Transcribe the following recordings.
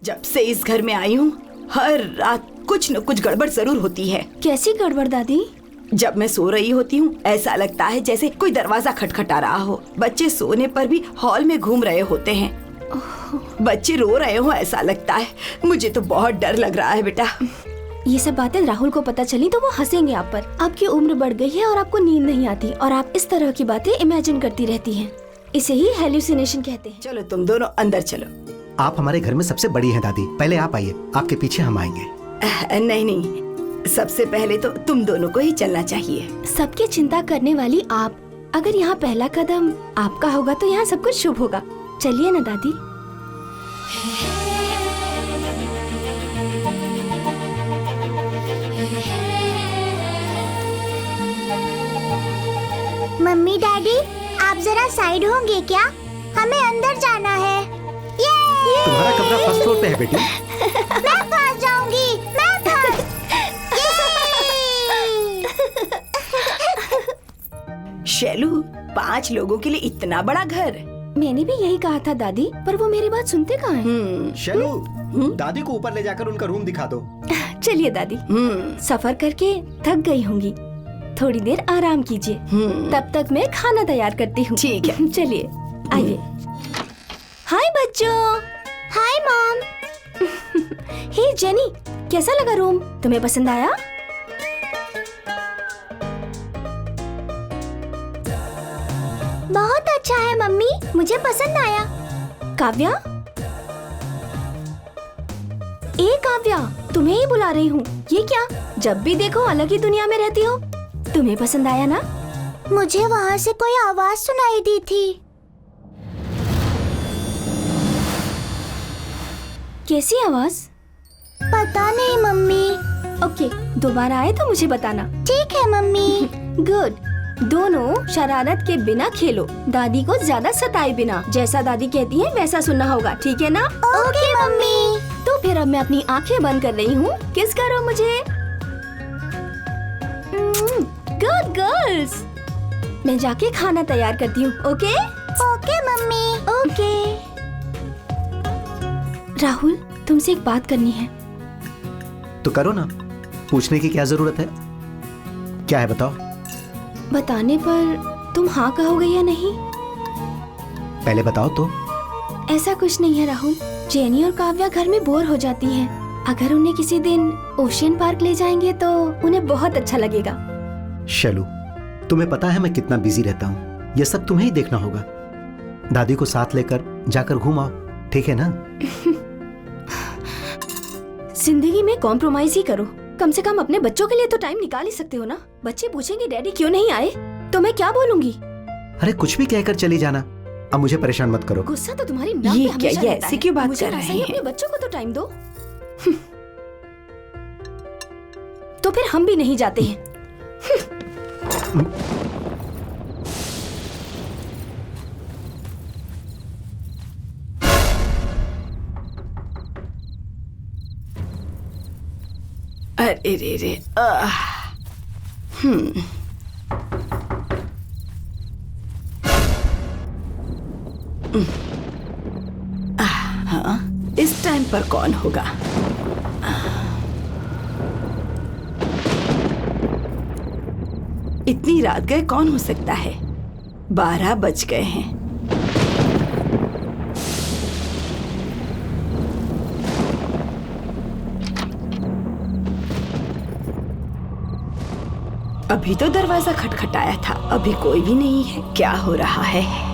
जब से इस घर में आई हूँ हर रात कुछ न कुछ गड़बड़ जरूर होती है। कैसी गड़बड़ दादी? जब मैं सो रही होती हूँ ऐसा लगता है जैसे कोई दरवाजा खटखटा रहा हो। बच्चे सोने पर भी हॉल में घूम रहे होते हैं। बच्चे रो रहे हो ऐसा लगता है। मुझे तो बहुत डर लग रहा है बेटा। ये सब बातें राहुल को पता चली तो वो हंसेंगे आप पर। आपकी उम्र बढ़ गई है और आपको नींद नहीं आती और आप इस तरह की बातें इमेजिन करती रहती हैं। इसे ही हेल्यूसिनेशन कहते हैं। चलो तुम दोनों अंदर चलो। आप हमारे घर में सबसे बड़ी हैं दादी, पहले आप आइए, आपके पीछे हम आएंगे। नहीं नहीं, सबसे पहले तो तुम दोनों को ही चलना चाहिए। सबकी चिंता करने वाली आप, अगर यहाँ पहला कदम आपका होगा तो यहाँ सब कुछ शुभ होगा। चलिए ना दादी। मम्मी डैडी, आप जरा साइड होंगे क्या? हमें अंदर जाना है। तुम्हारा कमरा फर्स्ट फ्लोर पे है बेटी। मैं फंस जाऊंगी, मैं फंस। शैलू, 5 लोगों के लिए इतना बड़ा घर। मैंने भी यही कहा था दादी, पर वो मेरी बात सुनते कहाँ हैं? शैलू, दादी को ऊपर ले जाकर उनका रूम दिखा दो। चलिए दादी। सफर करके थक गई होंगी, थोड़ी देर आराम कीजिए। तब तक मैं खाना तैयार करती हूँ। ठीक है। चलिए आइए। हाय बच्चों। Hi mom. हे जेनी, कैसा लगा रूम? तुम्हें पसंद आया? बहुत अच्छा है मम्मी, मुझे पसंद आया। काव्या, ए काव्या, तुम्हें ही बुला रही हूँ। ये क्या, जब भी देखो अलग ही दुनिया में रहती हो। तुम्हें पसंद आया ना? मुझे वहाँ से कोई आवाज सुनाई दी थी। कैसी आवाज? पता नहीं मम्मी। ओके, दोबारा आए तो मुझे बताना। ठीक है मम्मी। गुड। दोनों शरारत के बिना खेलो, दादी को ज्यादा सताए बिना। जैसा दादी कहती है वैसा सुनना होगा, ठीक है ना? Okay mummy. तो फिर अब मैं अपनी आंखें बंद कर रही हूँ। किस करो मुझे। Good girls. मैं जाके खाना तैयार करती हूँ। Okay okay mummy. Okay. Rahul, तुमसे एक बात करनी है। तो करो ना, पूछने की क्या जरूरत है? क्या है बताओ। बताने पर तुम हाँ कहोगे या नहीं? पहले बताओ तो। ऐसा कुछ नहीं है राहुल। जेनी और काव्या घर में बोर हो जाती हैं। अगर उन्हें किसी दिन ओशियन पार्क ले जाएंगे तो उन्हें बहुत अच्छा लगेगा। शैलू, तुम्हें पता है मैं कितना बिजी रहता हूँ। ये सब तुम्हें ही देखना होगा। दादी को साथ लेकर जाकर घूम आओ, ठीक है ना? जिंदगी में कॉम्प्रोमाइज ही करो। कम से कम अपने बच्चों के लिए तो टाइम निकाल ही सकते हो ना। बच्चे पूछेंगे डैडी क्यों नहीं आए, तो मैं क्या बोलूंगी? अरे कुछ भी कहकर चली जाना। अब मुझे परेशान मत करो। गुस्सा तो तुम्हारी नाक ये पे हमेशा क्या, रहता ऐसे है। क्यों बात मुझे कर ऐसा रहे ही हैं? अपने बच्चों को तो टाइम दो। तो फिर हम भी नहीं जाते हैं। अरे रे रे। हाँ, इस टाइम पर कौन होगा? इतनी रात गए कौन हो सकता है? 12 बज गए हैं। अभी तो दरवाजा खटखटाया था, अभी कोई भी नहीं है। क्या हो रहा है?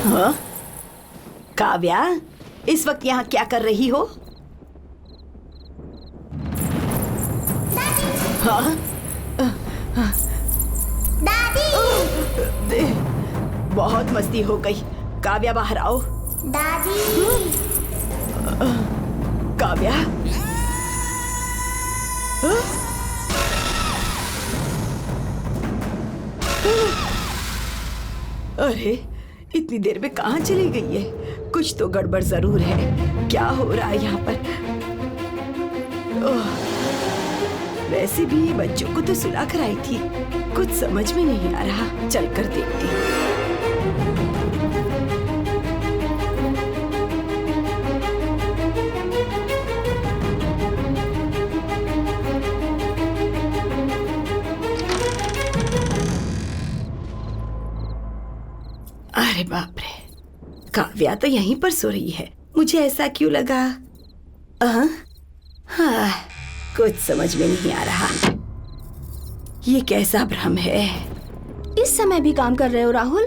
हाँ? काव्या, इस वक्त यहाँ क्या कर रही हो? हाँ? दादी! बहुत मस्ती हो गई। काव्या बाहर आओ। दादी! काव्या? अरे इतनी देर में कहाँ चली गई है? कुछ तो गड़बड़ जरूर है। क्या हो रहा है यहाँ पर? ओह, वैसे भी बच्चों को तो सुला कर आई थी, कुछ समझ में नहीं आ रहा। चल कर देखती हूँ। अरे बाप रे, काव्या तो यहीं पर सो रही है। मुझे ऐसा क्यों लगा? हाँ, कुछ समझ में नहीं आ रहा। ये कैसा भ्रम है? इस समय भी काम कर रहे हो राहुल?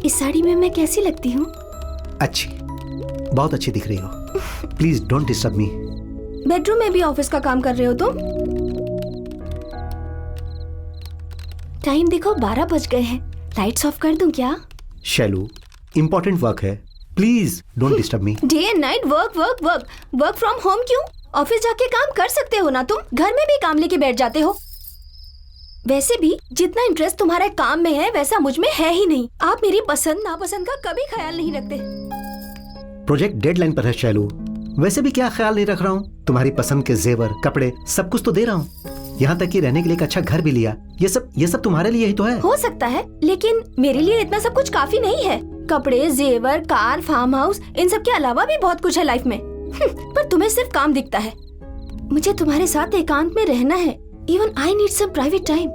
इस साड़ी में मैं कैसी लगती हूँ? अच्छी, बहुत अच्छी दिख रही हो। Please don't disturb me. Bedroom में भी ऑफिस का काम कर रहे हो तुम? टाइम देखो 12 बज गए हैं। लाइट्स ऑफ कर दूं क्या? शैलू, इंपॉर्टेंट वर्क है, please don't disturb me. Day and night work work work. Work from home क्यों? ऑफिस जाके काम कर सकते हो ना तुम? घर में भी काम लेके बैठ जाते हो। वैसे भी जितना इंटरेस्ट तुम्हारे काम में है वैसा मुझ में है ही नहीं। आप मेरी पसंद नापसंद का कभी ख्याल नहीं रखते। प्रोजेक्ट डेडलाइन पर है शैलू। वैसे भी क्या ख्याल नहीं रख रहा हूँ। तुम्हारी पसंद के जेवर, कपड़े, सब कुछ तो दे रहा हूँ। यहाँ तक कि रहने के लिए एक अच्छा घर भी लिया। ये सब तुम्हारे लिए ही तो है। हो सकता है, लेकिन मेरे लिए इतना सब कुछ काफी नहीं है। कपड़े, जेवर, कार, फार्म हाउस, इन सब के अलावा भी बहुत कुछ है लाइफ में। पर तुम्हें सिर्फ काम दिखता है। मुझे तुम्हारे साथ एकांत में रहना है। Even I need some private time.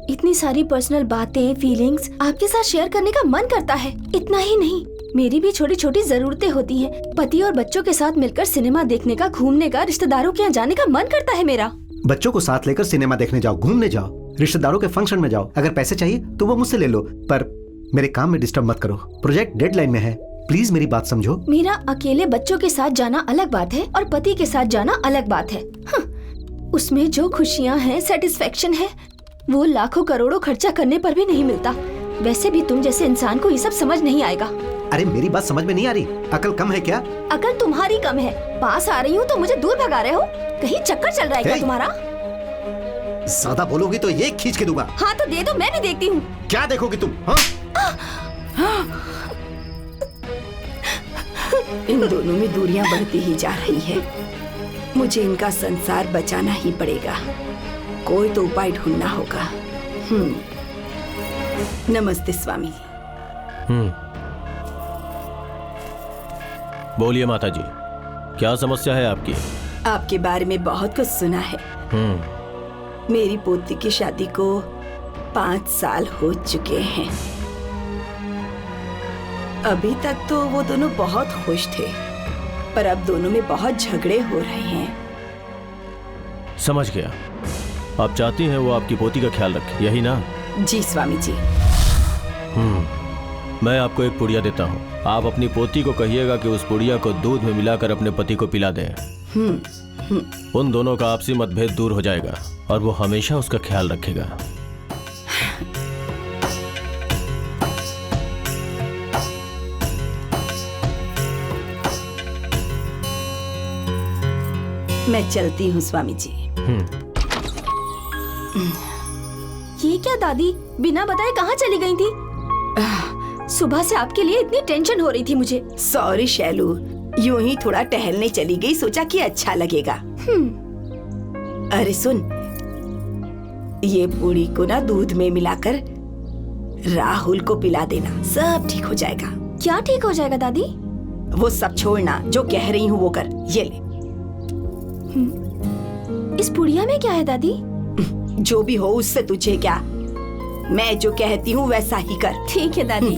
इतनी सारी पर्सनल बातें, फीलिंग्स आपके साथ शेयर करने का मन करता है। इतना ही नहीं, मेरी भी छोटी छोटी जरूरतें होती हैं। पति और बच्चों के साथ मिलकर सिनेमा देखने का, घूमने का, रिश्तेदारों के यहाँ जाने का मन करता है मेरा। बच्चों को साथ लेकर सिनेमा देखने जाओ, घूमने जाओ, रिश्तेदारों के फंक्शन में जाओ। अगर पैसे चाहिए तो वो मुझसे ले लो, पर मेरे काम में डिस्टर्ब मत करो। प्रोजेक्ट डेडलाइन में है, प्लीज मेरी बात समझो। मेरा अकेले बच्चों के साथ जाना अलग बात है और पति के साथ जाना अलग बात है। उसमें जो खुशियाँ हैं, सेटिस्फेक्शन है, वो लाखों करोड़ों खर्चा करने पर भी नहीं मिलता। वैसे भी तुम जैसे इंसान को ये सब समझ नहीं आएगा। अरे मेरी बात समझ में नहीं आ रही? अकल कम है क्या? अकल तुम्हारी कम है। पास आ रही हूँ तो मुझे दूर भगा रहे हो। कहीं चक्कर चल रहा है क्या तुम्हारा? ज्यादा बोलोगी तो ये खींच के दूंगा। हाँ तो दे दो, मैं भी देखती हूँ। क्या देखोगी तुम? इन दोनों में दूरियां बढ़ती ही जा रही है। मुझे इनका संसार बचाना ही पड़ेगा। कोई तो उपाय ढूंढना होगा। नमस्ते स्वामी। बोलिए माता जी, क्या समस्या है आपकी? आपके बारे में बहुत कुछ सुना है। मेरी पोती की शादी को 5 साल हो चुके हैं। अभी तक तो वो दोनों बहुत खुश थे, पर अब दोनों में बहुत झगड़े हो रहे हैं। समझ गया। आप चाहती हैं वो आपकी पोती का ख्याल रखे, यही ना? जी स्वामी जी। मैं आपको एक पुड़िया देता हूँ। आप अपनी पोती को कहिएगा कि उस पुड़िया को दूध में मिलाकर अपने पति को पिला दें। उन दोनों का आपसी मतभेद दूर हो जाएगा और वो हमेशा उसका ख्याल रखेगा। मैं चलती हूँ स्वामी जी। ये क्या दादी, बिना बताए कहाँ चली गई थी? सुबह से आपके लिए इतनी टेंशन हो रही थी मुझे। सॉरी शैलू, यूं ही थोड़ा टहलने चली गई, सोचा कि अच्छा लगेगा। अरे सुन, ये पूरी को ना दूध में मिलाकर राहुल को पिला देना, सब ठीक हो जाएगा। क्या ठीक हो जाएगा दादी? वो सब छोड़ना, जो कह रही हूँ वो कर। ये ले। इस पुड़िया में क्या है दादी? जो भी हो उससे तुझे क्या, मैं जो कहती हूँ वैसा ही कर। ठीक है दादी।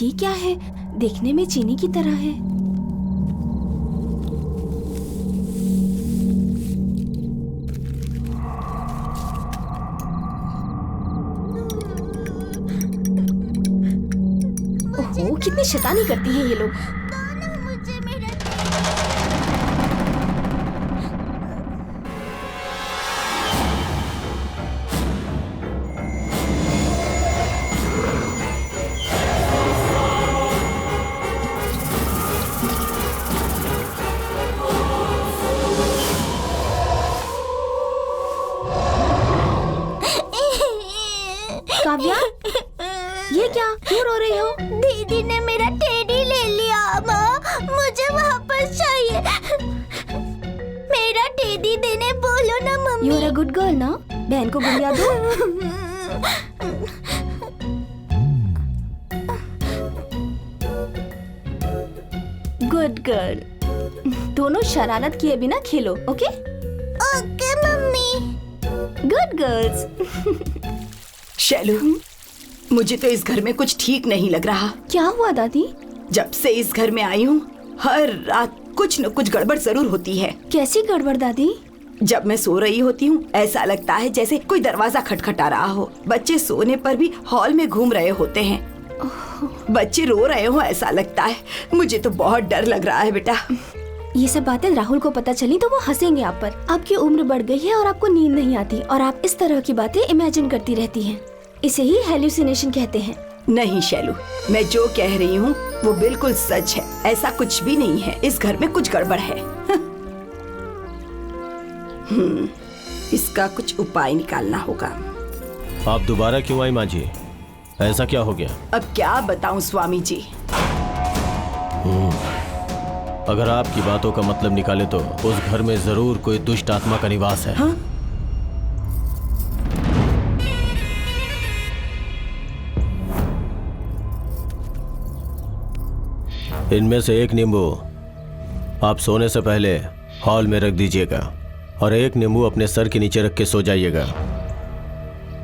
ये क्या है? देखने में चीनी की तरह है। ओहो, कितनी शैतानी करती हैं ये लोग। गुड गर्ल ना, बहन को गुड़िया दो। Good girl. दोनों शरारत किए बिना खेलो, okay? Okay mummy. Good girls. Shailu, मुझे तो इस घर में कुछ ठीक नहीं लग रहा। क्या हुआ दादी? जब से इस घर में आई हूँ हर रात कुछ न कुछ गड़बड़ जरूर होती है। कैसी गड़बड़ दादी? जब मैं सो रही होती हूँ ऐसा लगता है जैसे कोई दरवाजा खटखटा रहा हो। बच्चे सोने पर भी हॉल में घूम रहे होते हैं। बच्चे रो रहे हो ऐसा लगता है। मुझे तो बहुत डर लग रहा है बेटा। ये सब बातें राहुल को पता चली तो वो हंसेंगे आप पर। आपकी उम्र बढ़ गई है और आपको नींद नहीं आती और आप इस तरह की बातें इमेजिन करती रहती हैं। इसे ही हेल्यूसिनेशन कहते हैं। नहीं शैलू, मैं जो कह रही हूँ वो बिल्कुल सच है। ऐसा कुछ भी नहीं है। इस घर में कुछ गड़बड़ है। इसका कुछ उपाय निकालना होगा। आप दोबारा क्यों आई माँ जी? ऐसा क्या हो गया? अब क्या बताऊं स्वामी जी। अगर आपकी बातों का मतलब निकाले तो उस घर में जरूर कोई दुष्ट आत्मा का निवास है। हाँ? इनमें से एक नींबू आप सोने से पहले हॉल में रख दीजिएगा और एक नींबू अपने सर के नीचे रख के सो जाइएगा।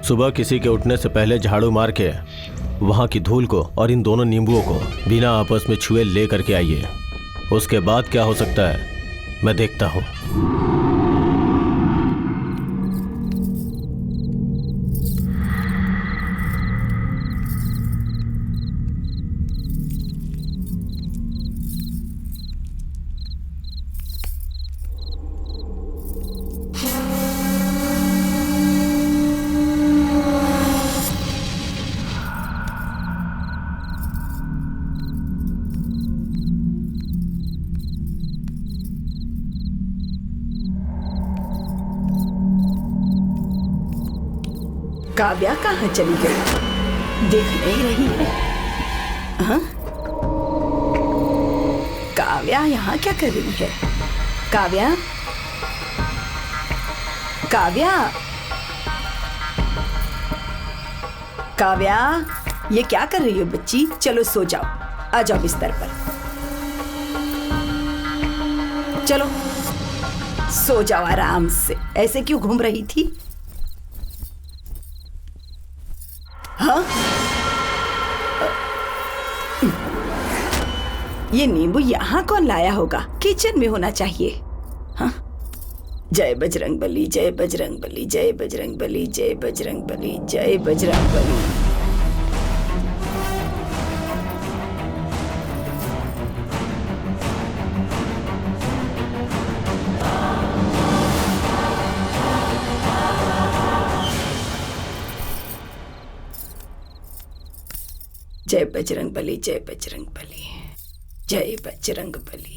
सुबह किसी के उठने से पहले झाड़ू मार के वहाँ की धूल को और इन दोनों नींबुओं को बिना आपस में छुए ले करके आइए। उसके बाद क्या हो सकता है मैं देखता हूँ। काव्या कहाँ चली गई? दिख नहीं रही है। हाँ? काव्या यहाँ क्या कर रही है? काव्या, काव्या, काव्या, ये क्या कर रही हो बच्ची? चलो सो जाओ। आ जाओ बिस्तर पर। चलो सो जाओ आराम से। ऐसे क्यों घूम रही थी? हाँ? ये नींबू यहाँ कौन लाया होगा? किचन में होना चाहिए। हाँ? जय बजरंग बली, जय बजरंग बली, जय बजरंग बली, जय बजरंग बली, जय बजरंग बली। जय बजरंग बली, जय बजरंग बली, जय बजरंग बली।